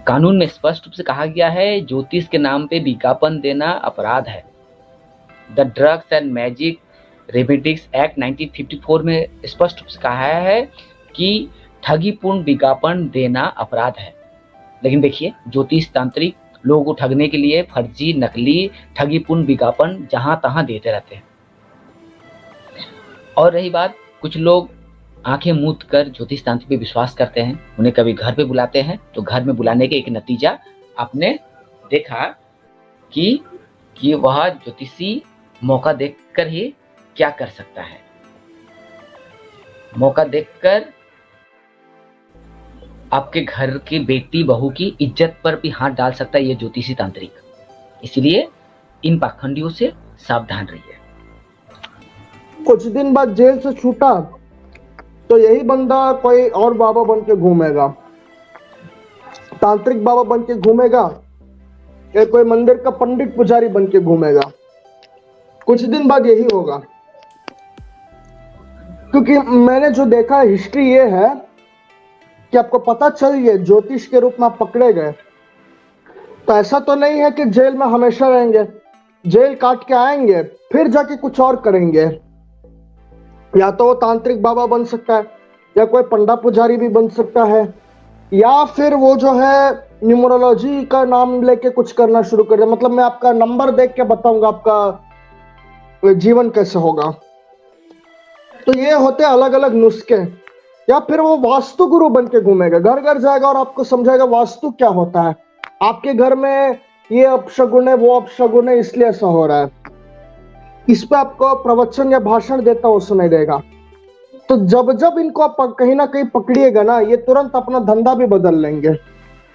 कानून में स्पष्ट रूप से कहा गया है ज्योतिष के नाम पे विज्ञापन देना अपराध है। The drugs and magic remedies act 1954 में स्पष्ट रूप से कहा है कि ठगीपूर्ण विज्ञापन देना अपराध है। लेकिन देखिए ज्योतिष तांत्रिक लोगों को ठगने के लिए फर्जी, नकली, ठगीपूर्ण विज्ञापन जहां तहां देते रहते हैं। और रही बात, कुछ लोग आंखें मूंद कर ज्योतिष तांत्रिक पे विश्वास करते हैं, उन्हें कभी घर पे बुलाते हैं, तो घर में बुलाने के एक नतीजा आपने देखा कि वह ज्योतिषी मौका देखकर ही क्या कर सकता है। मौका देखकर आपके घर की बेटी बहू की इज्जत पर भी हाथ डाल सकता है ये ज्योतिषी तांत्रिक। इसलिए इन पाखंडियों से सावधान रहिए। कुछ दिन बाद जेल से छूटा तो यही बंदा कोई और बाबा बन के घूमेगा, तांत्रिक बाबा बन के घूमेगा या कोई मंदिर का पंडित पुजारी बन के घूमेगा। कुछ दिन बाद यही होगा, क्योंकि मैंने जो देखा हिस्ट्री ये है कि आपको पता चल ये ज्योतिष के रूप में आप पकड़े गए तो ऐसा तो नहीं है कि जेल में हमेशा रहेंगे, जेल काट के आएंगे फिर जाके कुछ और करेंगे। या तो वो तांत्रिक बाबा बन सकता है, या कोई पंडा पुजारी भी बन सकता है, या फिर वो जो है न्यूमरोलॉजी का नाम लेके कुछ करना शुरू कर दे। मतलब मैं आपका नंबर देख के बताऊंगा आपका जीवन कैसे होगा। तो ये होते अलग अलग नुस्खे। या फिर वो वास्तु गुरु बन के घूमेगा, घर घर जाएगा और आपको समझाएगा वास्तु क्या होता है, आपके घर में ये अपशगुन है, वो अपशगुन है, इसलिए ऐसा हो रहा है। इस पे आपको प्रवचन या भाषण देता वो सुनाई देगा। तो जब जब इनको आप कहीं ना कहीं पकड़िएगा ना, ये तुरंत अपना धंधा भी बदल लेंगे,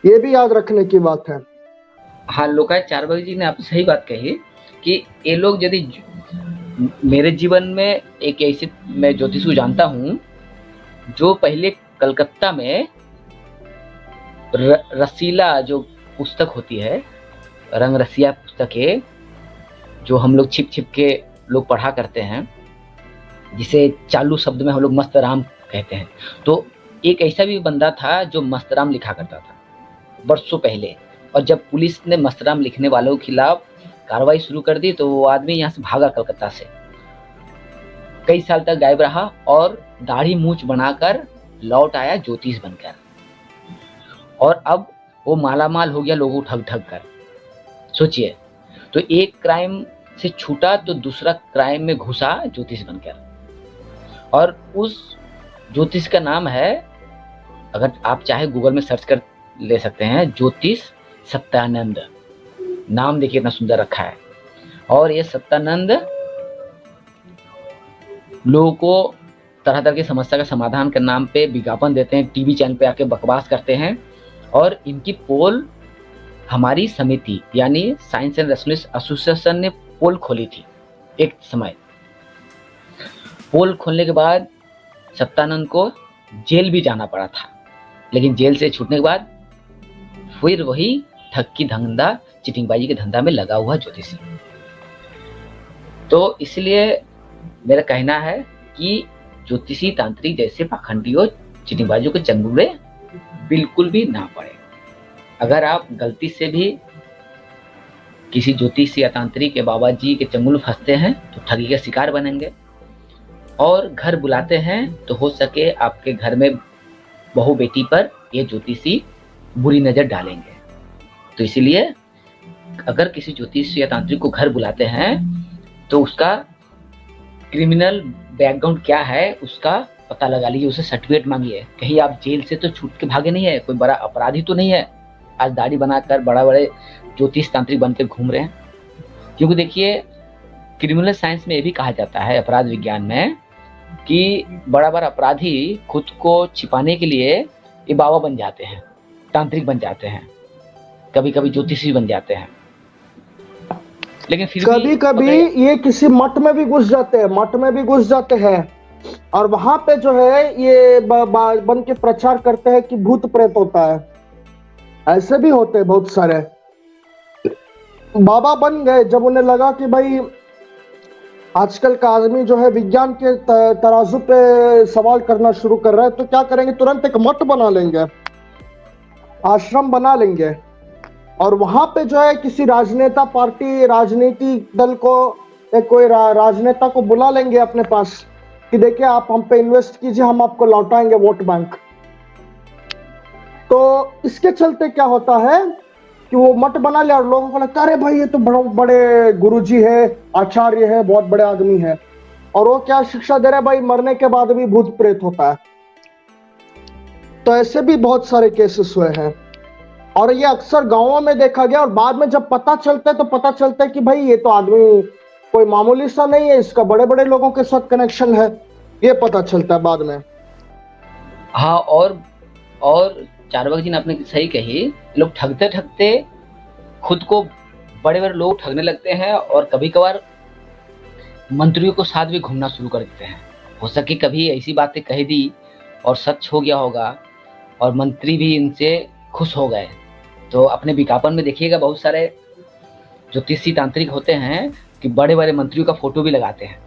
ये भी याद रखने की बात है। हाँ, लोकायत चारवाक जी ने आपसे सही बात कही कि ये लोग यदि मेरे जीवन में एक ऐसे मैं ज्योतिष को जानता हूँ जो पहले कलकत्ता में रसीला जो पुस्तक होती है, रंग रसिया पुस्तक है, जो हम लोग छिप छिप के लोग पढ़ा करते हैं, जिसे चालू शब्द में हम लोग मस्त राम कहते हैं। तो एक ऐसा भी बंदा था जो मस्त राम लिखा करता था वर्षों पहले, और जब पुलिस ने मस्त राम लिखने वालों के खिलाफ कार्रवाई शुरू कर दी तो वो आदमी यहाँ से भागा कलकत्ता से, कई साल तक गायब रहा और दाढ़ी मूंछ बनाकर लौट आया ज्योतिष बनकर, और अब वो मालामाल हो गया लोगों ठग ठग कर। सोचिए, तो एक क्राइम से छूटा तो दूसरा क्राइम में घुसा ज्योतिष बनकर, और उस ज्योतिष का नाम है, अगर आप चाहे गूगल में सर्च कर ले सकते हैं, ज्योतिष सत्यानंद। नाम देखिए इतना सुंदर रखा है। और ये सत्यानंद लोगों को तरह तरह की समस्या का समाधान के नाम पे विज्ञापन देते हैं, टीवी चैनल पे आके बकवास करते हैं। और इनकी पोल हमारी समिति यानी साइंस एंड रेजोनेंस एसोसिएशन ने पोल खोली थी एक समय। पोल खोलने के बाद सत्यानंद को जेल भी जाना पड़ा था, लेकिन जेल से छूटने के बाद फिर वही ठग की धंधा, चिटिंगबाजी के धंधा में लगा हुआ ज्योतिषी। तो इसलिए मेरा कहना है कि ज्योतिषी तांत्रिक जैसे पाखंडियों, चिटिंगबाजों के चंगुल बिल्कुल भी ना पड़े। अगर आप गलती से भी किसी ज्योतिष या तांत्रिक या बाबा जी के चंगुल फंसते हैं तो ठगी का शिकार बनेंगे, और घर बुलाते हैं तो हो सके आपके घर में बहू बेटी पर ये ज्योतिषी बुरी नजर डालेंगे। तो इसीलिए अगर किसी ज्योतिष या तांत्रिक को घर बुलाते हैं तो उसका क्रिमिनल बैकग्राउंड क्या है उसका पता लगा लीजिए, उसे सर्टिफिकेट मांगिए। कहीं आप जेल से तो छूट के भागे नहीं है, कोई बड़ा अपराधी तो नहीं है आज दाढ़ी बनाकर बड़ा बड़े ज्योतिष तांत्रिक बनकर घूम रहे हैं। क्योंकि देखिए क्रिमिनल साइंस में ये भी कहा जाता है, अपराध विज्ञान में, कि बड़ा बड़ा अपराधी खुद को छिपाने के लिए ये बाबा बन जाते हैं, तांत्रिक बन जाते हैं, कभी कभी ज्योतिषी बन जाते हैं। लेकिन फिर कभी कभी ये किसी मठ में भी घुस जाते हैं, मठ में भी घुस जाते हैं, और वहां पे जो है ये बन के प्रचार करते हैं कि भूत प्रेत होता है। ऐसे भी होते हैं बहुत सारे। बाबा बन गए जब उन्हें लगा कि भाई आजकल का आदमी जो है विज्ञान के तराजू पे सवाल करना शुरू कर रहा है, तो क्या करेंगे, तुरंत एक मठ बना लेंगे, आश्रम बना लेंगे, और वहां पे जो है किसी राजनेता पार्टी राजनीतिक दल को या कोई राजनेता को बुला लेंगे अपने पास कि देखिए आप हम पे इन्वेस्ट कीजिए, हम आपको लौटाएंगे वोट बैंक। तो इसके चलते क्या होता है कि वो मठ बना लिया और लोगों को लगता है अरे भाई ये तो बड़े गुरुजी है, आचार्य है, बहुत बड़े आदमी है, और वो क्या शिक्षा दे रहे हैं, भाई मरने के बाद भी भूत प्रेत होता है। तो ऐसे भी बहुत सारे केसेस हुए हैं और ये अक्सर गांवों में देखा गया, और बाद में जब पता चलता है तो पता चलता है कि भाई ये तो आदमी कोई मामूली सा नहीं है, इसका बड़े बड़े लोगों के साथ कनेक्शन है, ये पता चलता है बाद में। हाँ, और चारवाक जी ने आपने सही कही, लोग ठगते ठगते खुद को बड़े बड़े लोग ठगने लगते हैं और कभी कभार मंत्रियों को साथ भी घूमना शुरू कर देते हैं। हो सके कभी ऐसी बातें कह दी और सच हो गया होगा और मंत्री भी इनसे खुश हो गए। तो अपने विज्ञापन में देखिएगा बहुत सारे ज्योतिषी तांत्रिक होते हैं कि बड़े बड़े मंत्रियों का फोटो भी लगाते हैं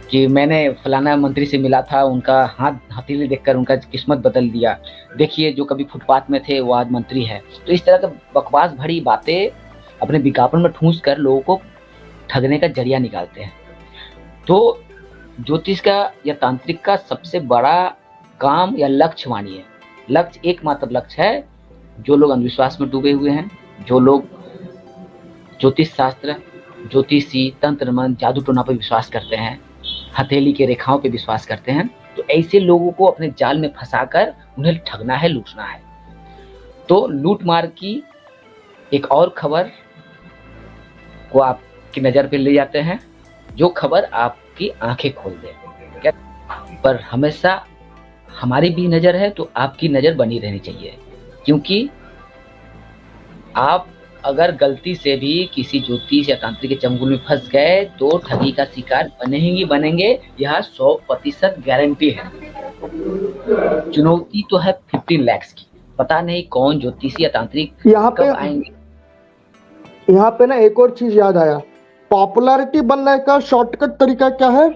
कि मैंने फलाना मंत्री से मिला था, उनका हाथ हथेली देखकर उनका किस्मत बदल दिया, देखिए जो कभी फुटपाथ में थे वो आज मंत्री है। तो इस तरह का बकवास भरी बातें अपने विज्ञापन में ठूंस कर लोगों को ठगने का जरिया निकालते हैं। तो ज्योतिष का या तांत्रिक का सबसे बड़ा काम या लक्ष्य मानिए, लक्ष्य एकमात्र लक्ष्य है, जो लोग अंधविश्वास में डूबे हुए हैं, जो लोग ज्योतिष शास्त्र, ज्योतिषी, तंत्र मंत्र, जादू टोना पर विश्वास करते हैं, हथेली के रेखाओं पे विश्वास करते हैं, तो ऐसे लोगों को अपने जाल में फंसाकर उन्हें ठगना है, लूटना है। तो लूट मार की एक और खबर को आपकी नज़र पे ले जाते हैं, जो खबर आपकी आंखें खोल दे। क्या पर हमेशा हमारी भी नज़र है तो आपकी नज़र बनी रहनी चाहिए, क्योंकि आप अगर गलती से भी किसी ज्योतिष या तांत्रिक के चंगुल में फंस गए तो ठगी का शिकार बनेंगे, यह 100% गारंटी है। चुनौती तो है 15 लाख की, पता नहीं कौन ज्योतिषी या तांत्रिक कब आएंगे। यहाँ पे ना एक और चीज याद आया, पॉपुलैरिटी बनने का शॉर्टकट तरीका क्या है,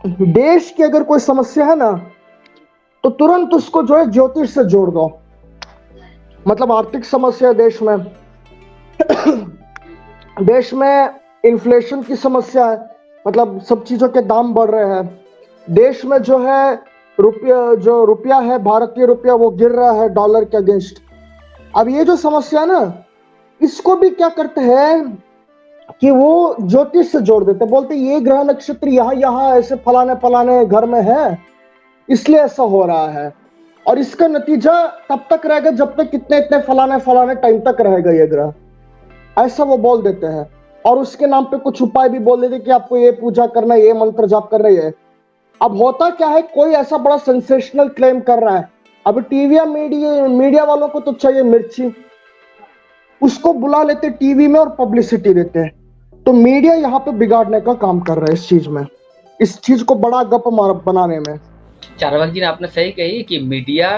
देश की अगर कोई समस्या है ना तो तुरंत उसको जो है ज्योतिष से जोड़ दो। मतलब आर्थिक समस्या देश में देश में इन्फ्लेशन की समस्या है, मतलब सब चीजों के दाम बढ़ रहे हैं, देश में जो है रुपया है, भारतीय रुपया, वो गिर रहा है डॉलर के अगेंस्ट। अब ये जो समस्या ना, इसको भी क्या करते हैं कि वो ज्योतिष से जोड़ देते, बोलते ये ग्रह नक्षत्र यहाँ ऐसे फलाने फलाने घर में है, इसलिए ऐसा हो रहा है, और इसका नतीजा तब तक रहेगा जब तक इतने फलाने टाइम तक रहेगा ये ग्रह, ऐसा वो बोल देते हैं। और उसके नाम पे कुछ उपाय भी बोल देते कि आपको ये पूजा करना है, ये मंत्र जाप कर रही है। अब होता क्या है, कोई ऐसा बड़ा सेंसेशनल क्लेम कर रहा है, अब टीवी या मीडिया वालों को तो चाहिए मिर्ची, उसको बुला लेते टीवी में और पब्लिसिटी देते हैं। तो मीडिया यहाँ पे बिगाड़ने का काम कर रहा है इस चीज में, इस चीज को बड़ा गप बनाने में। चारवाक जी ने आपने सही कही कि मीडिया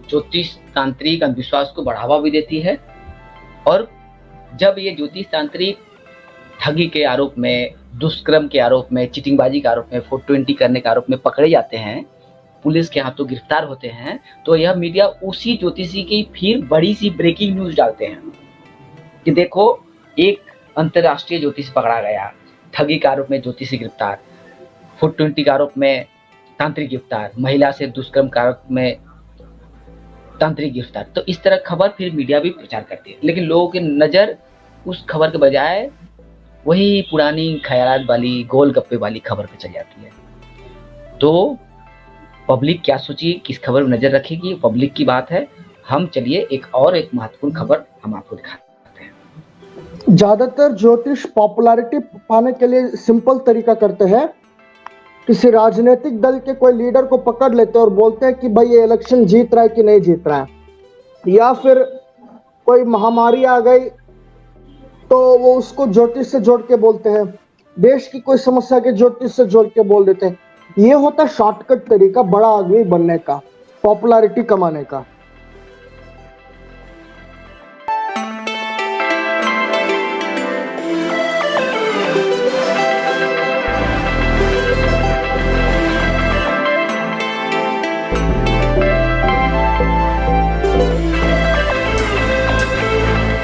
ज्योतिष तांत्रिक अंधविश्वास को बढ़ावा भी देती है, और जब ये ज्योतिष तांत्रिक ठगी के आरोप में, दुष्कर्म के आरोप में, चीटिंगबाजी के आरोप में, 420 करने के आरोप में पकड़े जाते हैं, पुलिस के हाथों गिरफ्तार होते हैं, तो यह मीडिया उसी ज्योतिषी की फिर बड़ी सी ब्रेकिंग न्यूज डालते हैं कि देखो एक अंतर्राष्ट्रीय ज्योतिष पकड़ा गया, ठगी के आरोप में ज्योतिषी गिरफ्तार, 420 के आरोप में तांत्रिक गिरफ्तार, महिला से दुष्कर्म के आरोप में तांत्रिक गिरफ्तार। तो इस तरह खबर फिर मीडिया भी प्रचार करती है, लेकिन लोगों की नज़र उस खबर के बजाय वही पुरानी ख्यालात वाली, गोलगप्पे वाली खबर पे चल जाती है। तो पब्लिक क्या सोची, किस खबर में नज़र रखेगी, पब्लिक की बात है। हम चलिए एक महत्वपूर्ण खबर हम आपको दिखाते हैं। ज्यादातर ज्योतिष पॉपुलैरिटी पाने के लिए सिंपल तरीका करते हैं, किसी राजनीतिक दल के कोई लीडर को पकड़ लेते हैं और बोलते हैं कि भाई ये इलेक्शन जीत रहा है कि नहीं जीत रहा है, या फिर कोई महामारी आ गई तो वो उसको ज्योतिष से जोड़ के बोलते हैं, देश की कोई समस्या के ज्योतिष से जोड़ के बोल देते हैं। ये होता है शॉर्टकट तरीका बड़ा आदमी बनने का, पॉपुलैरिटी कमाने का।